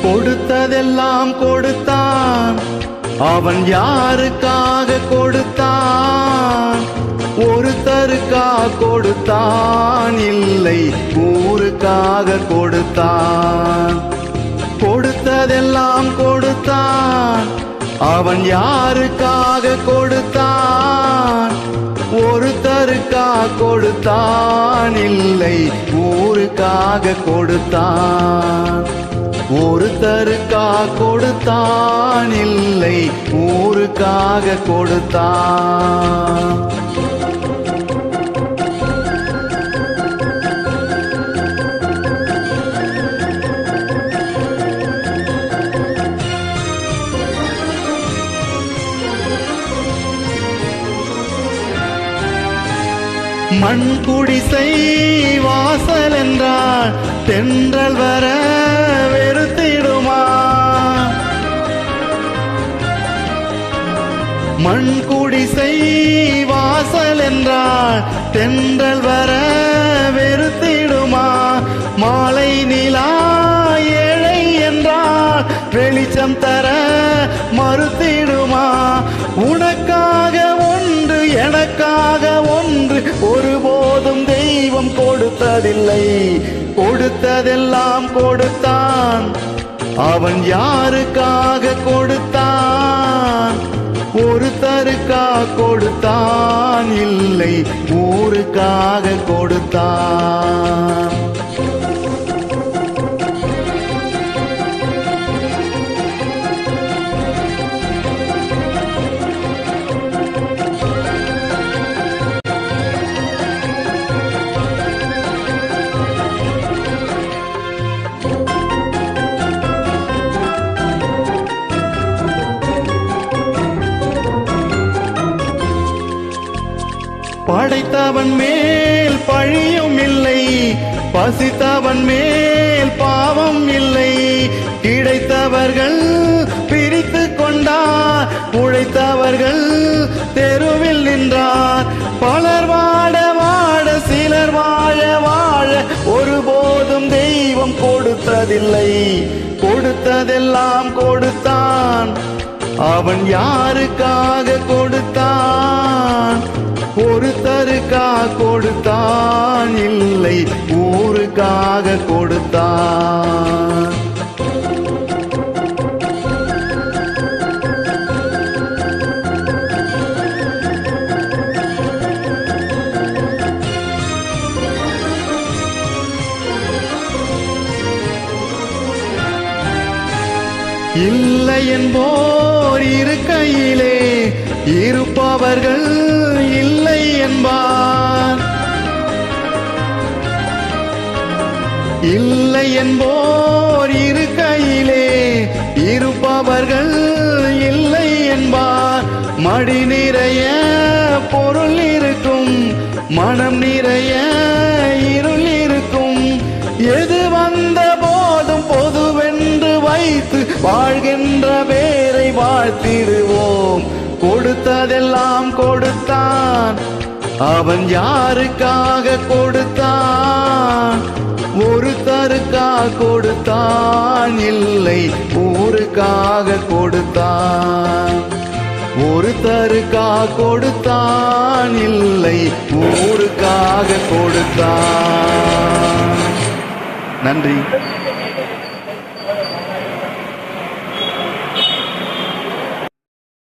கொடுத்ததெல்லாம் கொடுத்தான். அவன் யாருக்காக கொடுத்தான்? ஒருத்தருக்காக கொடுத்தான், இல்லை ஊருக்காக கொடுத்தான். கொடுத்ததெல்லாம் கொடுத்தான். அவன் யாருக்காக கொடுத்தான்? ஒருத்தருக்காக கொடுத்தான், இல்லை ஊருக்காக கொடுத்தான். ஒருத்தருக்காக கொடுத்தான், இல்லை ஊருக்காக கொடுத்தான். மண் குடிசை வாசல் என்றால் தென்றல் வர வெறுத்திடுமா? மண் குடிசை வாசல் என்றால் தென்றல் வர வெறுத்திடுமா? மாலை நிலா ஏழை என்றால் வெளிச்சம் தர மறுத்திடுமா? உனக்காக ஒன்று எனக்காக ஒன்று ஒருபோதும் தெய்வம் கொடுத்ததில்லை. கொடுத்ததெல்லாம் கொடுத்தான். அவன் யாருக்காக கொடுத்தான்? ஒருத்தருக்காக கொடுத்தான், இல்லை ஊருக்காக கொடுத்தான். படைத்தவன் மேல் பழியும் இல்லை, பசித்தவன் மேல் பாவம் இல்லை. கிடைத்தவர்கள் பிரித்து கொண்டார், உழைத்தவர்கள் தெருவில் நின்றார். பலர் வாட வாட சிலர் வாழ வாழ ஒருபோதும் தெய்வம் கொடுத்ததில்லை. கொடுத்ததெல்லாம் கொடுத்தான். அவன் யாருக்காக கொடுத்தான்? ஒருத்தருக்காக கொடுத்தான், இல்லை ஊருக்காக கொடுத்தான். இல்லை என்போர் இருக்கையிலே இருப்பவர்கள் இல்லை என்பார். இல்லை என்போர் இருக்கையிலே இருப்பவர்கள் இல்லை என்பார். மடி நிறைய பொருள் இருக்கும், மனம் நிறைய இருள் இருக்கும். எது வந்த போதும் பொதுவென்று வைத்து வாழ்கின்ற பேரை வாழ்த்திடுவோம். கொடுத்ததெல்லாம் கொடுத்தான். அவன் யாருக்காக கொடுத்தான்? ஒருத்தருக்காக கொடுத்தான், இல்லை ஊருக்காக கொடுத்தான். ஒருத்தருக்காக கொடுத்தான், இல்லை ஊருக்காக கொடுத்தான். நன்றி.